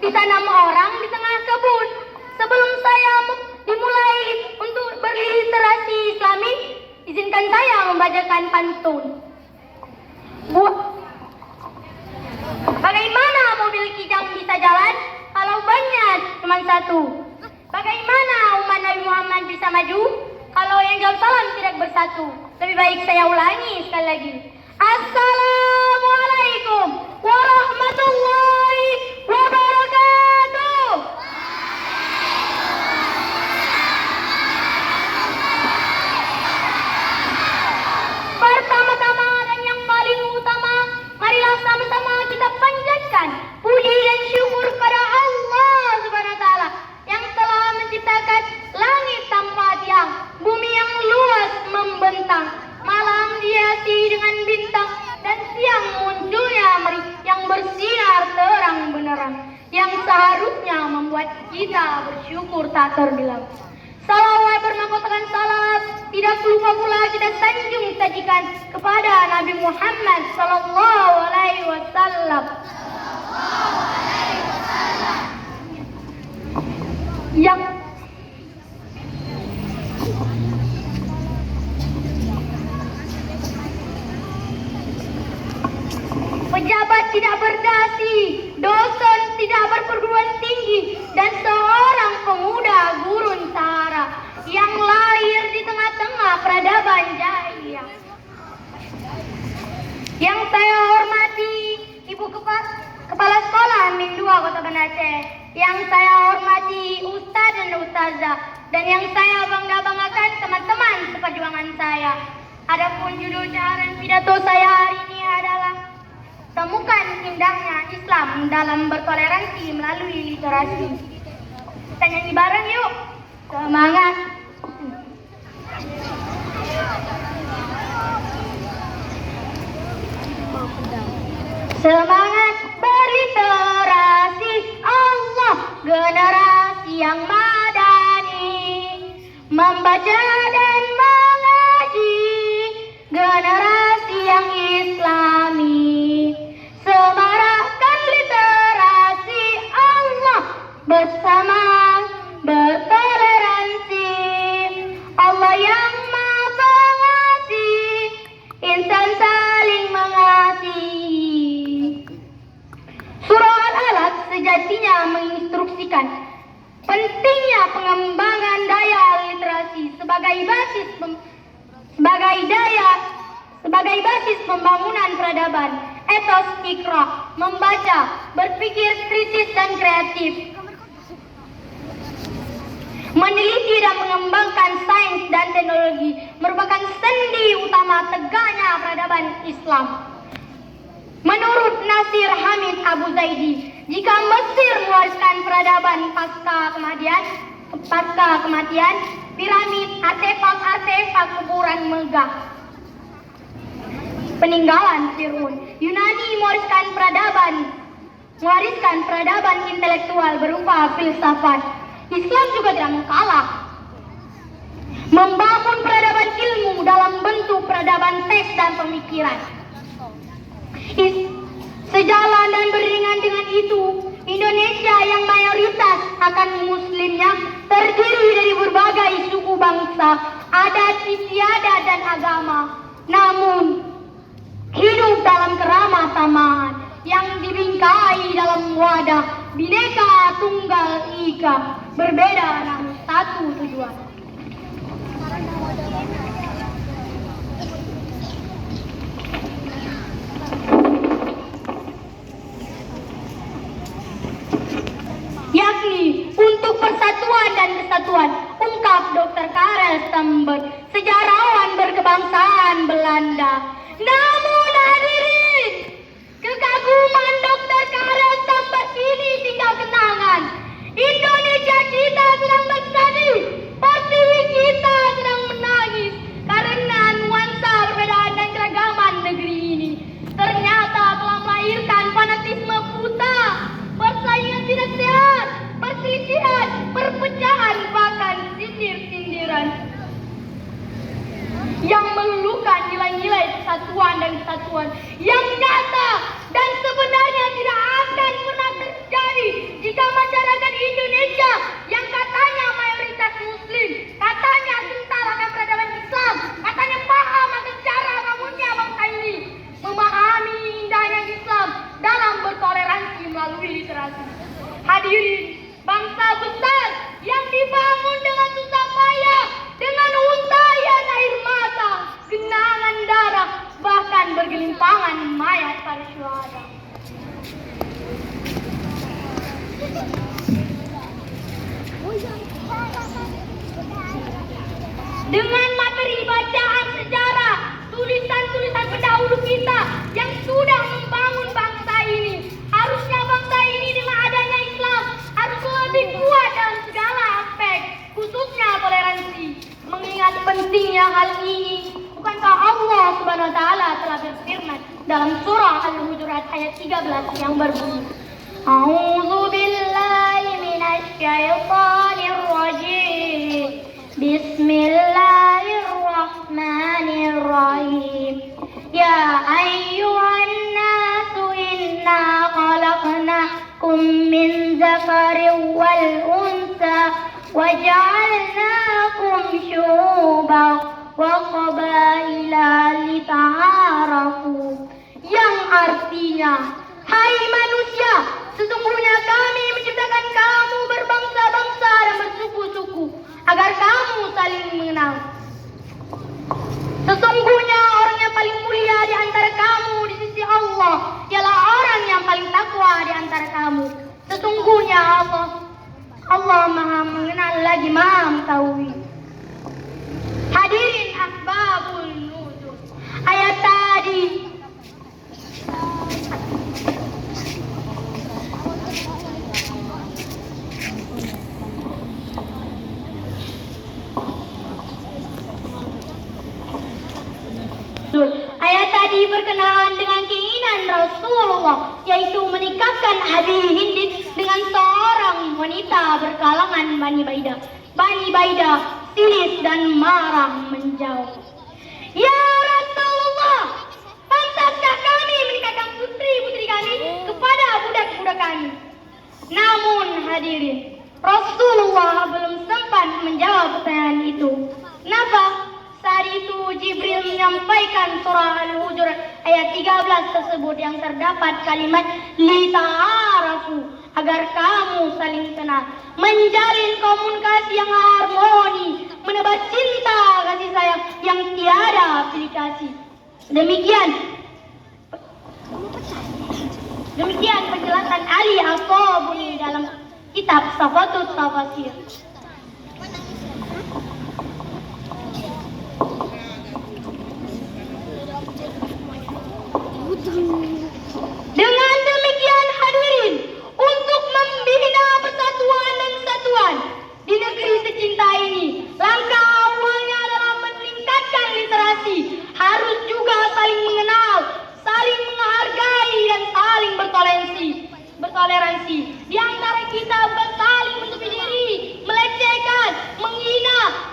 ditanam orang di tengah kebun. Sebelum saya dimulai untuk berliterasi Islami, izinkan saya membacakan pantun. Bagaimana mobil kijang bisa jalan kalau banyak cuma satu? Bagaimana umat Nabi Muhammad bisa maju kalau yang jawab salam tidak bersatu? Lebih baik saya ulangi sekali lagi. Assalamualaikum warahmatullahi wabarakatuh. Pertama-tama dan yang paling utama, marilah sama-sama kita panjatkan puji dan syukur kepada Allah Subhanahu wa taala yang telah menciptakan langit tanpa tiang, bumi yang luas membentang, malam dihiasi dengan bintang, dan siang munculnya meri yang bersinar terang benderang, yang seharusnya membuat kita bersyukur tak terbilang. Salawat bermahkotakan salam, tidak lupa pula kita sanjung sajikan kepada Nabi Muhammad sallallahu alaihi wasallam. Yang pejabat tidak berdasi, dosen tidak berperguruan tinggi, dan seorang pemuda gurun Sahara yang lahir di tengah-tengah peradaban jaya. Yang saya hormati Ibu Kepala Sekolah Min 2 Kota Banda Aceh, yang saya hormati Ustaz dan Ustazah, dan yang saya bangga-banggakan teman-teman seperjuangan saya. Adapun judul siaran pidato saya hari ini adalah temukan indahnya Islam dalam bertoleransi melalui literasi. Kita nyanyi bareng yuk. Semangat. Semangat berliterasi, Allah generasi yang madani, membaca dan mengaji, generasi yang islami. Semarakkan literasi, Allah bersama bertoleransi. Allah yang Maha Pengasih, insan saling mengasihi. Surah Al-Alaq sejatinya menginstruksikan pentingnya pengembangan daya literasi sebagai basis pembangunan peradaban. Etos Iqra, membaca, berpikir kritis dan kreatif, meneliti dan mengembangkan sains dan teknologi merupakan sendi utama tegaknya peradaban Islam. Menurut Nasir Hamid Abu Zaidi, jika Mesir mewariskan peradaban pasca kematian, piramid, artefak kuburan megah, peninggalan Fir'aun. Yunani mewariskan peradaban intelektual berupa filsafat. Islam juga tidak kalah, membangun peradaban ilmu dalam bentuk peradaban teks dan pemikiran. Sejalan dan beriringan dengan itu, Indonesia yang mayoritas akan muslimnya terdiri dari berbagai suku bangsa, adat istiadat dan agama, namun hidup dalam keramatamaan yang dibingkai dalam wadah Bhinneka Tunggal Ika, berbeda namun satu tujuan. Yakni untuk persatuan dan kesatuan, ungkap Dr. Karel Stambert, sejarawan berkebangsaan Belanda. Namun hadirin, kekaguman Dr. Karel Stambert ini tinggal kenangan. Indonesia kita sedang bersatu. Hadirin, bangsa besar yang dibangun dengan susah payah, dengan untayan air mata, genangan darah, bahkan bergelimpangan mayat para syuhada. Dengan materi bacaan sejarah, tulisan-tulisan pendahulu kita yang sudah membangun bangsa ini, harusnya bangsa ini dengan adanya Islam harus lebih kuat dalam segala aspek, khususnya toleransi. Mengingat pentingnya hal ini, bukankah Allah Subhanahu wa taala telah berfirman dalam surah Al-Hujurat ayat 13 yang berbunyi, A'udzu billahi minasy syaithanir rajim. Bismillahirrahmanirrahim. Ya ayyuhan nasu inna khalaqnakum min dzakarin wal unsa wa ja'alnakum syu'uban wa qabaila lita'arafu. Yang artinya, hai manusia, sesungguhnya kami menciptakan kamu berbangsa-bangsa dan bersuku-suku agar kamu saling mengenal. Sesungguhnya orang yang paling mulia di antara kamu di sisi Allah ialah orang yang paling takwa di antara kamu. Sesungguhnya Allah Maha mengenal lagi Maha mengetahui. Hadirin asbabun nuzul. Ayat tadi berkenaan dengan keinginan Rasulullah, yaitu menikahkan Abi Hind dengan seorang wanita berkalangan Bani Baidah. Bani Baidah silis dan marah menjawab, Ya Rasulullah, pantaskah kami menikahkan putri-putri kami kepada budak-budak kami? Namun hadirin, Rasulullah belum sempat menjawab pertanyaan itu. Kenapa? Saat itu Jibril menyampaikan surah Al-Hujurat ayat 13 tersebut yang terdapat kalimat lita'arafu, agar kamu saling kenal, menjalin komunikasi yang harmoni, menebar cinta kasih sayang yang tiada aplikasi. Demikian penjelasan Ali As-Sabuni dalam kitab Safatut Tafasir. Dengan demikian hadirin, untuk membina persatuan dan kesatuan di negeri tercinta ini, langkah awalnya adalah meningkatkan literasi, harus juga saling mengenal, saling menghargai dan saling bertoleransi. Di antara kita saling menutupi diri, melecehkan, menghina,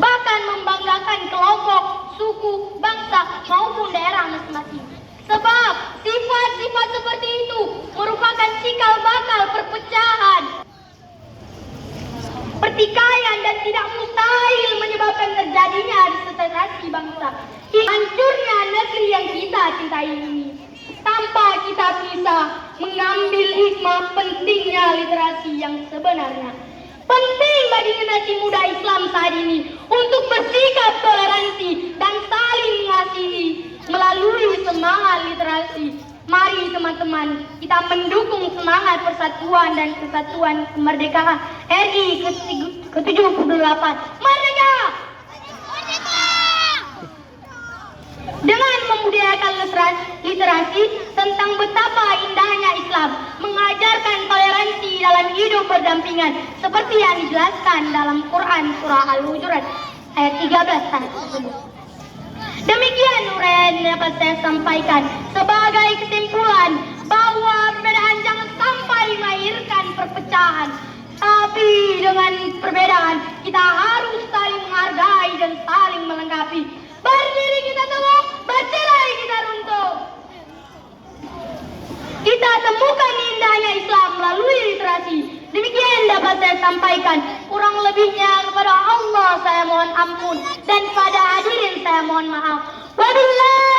bahkan membanggakan kelompok, suku, bangsa maupun daerah masing-masing. Sebab sifat-sifat seperti itu merupakan cikal bakal perpecahan, pertikaian, dan tidak mustahil menyebabkan terjadinya disintegrasi bangsa, hancurnya negeri yang kita cintai ini. Tanpa kita bisa mengambil hikmah pentingnya literasi yang sebenarnya. Penting bagi generasi muda Islam saat ini untuk bersikap toleransi dan saling mengasihi melalui semangat literasi. Mari teman-teman, kita mendukung semangat persatuan dan kesatuan kemerdekaan RI ke-78. Merdeka! Dengan membudidayakan literasi tentang betapa indahnya Islam mengajarkan toleransi dalam hidup berdampingan seperti yang dijelaskan dalam Quran surah Al-Hujurat ayat 13 tersebut. Demikian uraian yang dapat saya sampaikan sebagai kesimpulan bahwa perbedaan jangan sampai melahirkan perpecahan, tapi dengan perbedaan kita harus saling menghargai dan saling melengkapi. Berdiri kita teguh, bercerai kita runtuh. Kita temukan indahnya Islam melalui literasi. Demikian dapat saya sampaikan. Kurang lebihnya kepada Allah saya mohon ampun, dan pada hadirin saya mohon maaf. Wabillahi